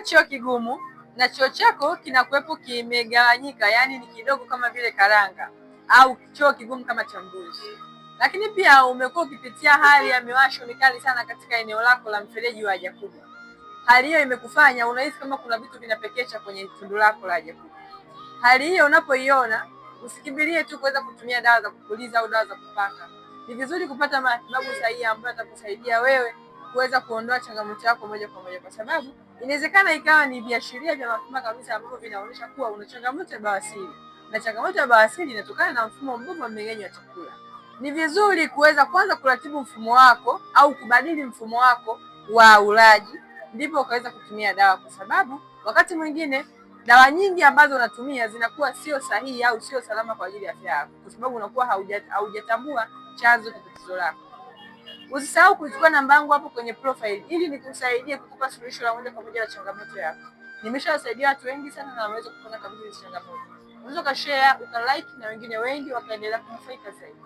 choo kigumu na choo chako kinakuwepo kimegawanyika, yani ni kidogo kama vile karanga, au choo kigumu kama cha mbuzi, lakini pia umekuwa ukipitia hali ya miwasho mikali sana katika eneo lako la mfereji wa haja kubwa, hali hiyo imekufanya unahisi kama kuna vitu vinapekecha kwenye tundu lako la haja kubwa. Hali hiyo unapoiona, usikimbilie tu kuweza kutumia dawa za kupuliza au dawa za kupaka. Ni vizuri kupata matibabu sahihi ambayo atakusaidia wewe kuweza kuondoa changamoto yako moja kwa moja, kwa sababu inawezekana ikawa ni viashiria vya mapema kabisa ambavyo vinaonyesha kuwa una changamoto ya bawasiri, na changamoto ya bawasiri inatokana na mfumo mbovu wa mmeng'enyo wa chakula. Ni vizuri kuweza kwanza kuratibu mfumo wako au kubadili mfumo wako wa ulaji, ndipo ukaweza kutumia dawa, kwa sababu wakati mwingine dawa nyingi ambazo unatumia zinakuwa sio sahihi au sio salama kwa ajili ya afya yako, kwa sababu unakuwa haujatambua chanzo cha tatizo lako. Usisahau kuchukua namba yangu hapo kwenye profile ili nikusaidie kukupa suluhisho la moja kwa moja la changamoto yako. Nimeshawasaidia watu wengi sana na wameweza kupona kabisa hizo changamoto. Unaweza ukashare, ukalike na wengine wengi wakaendelea kunufaika zaidi.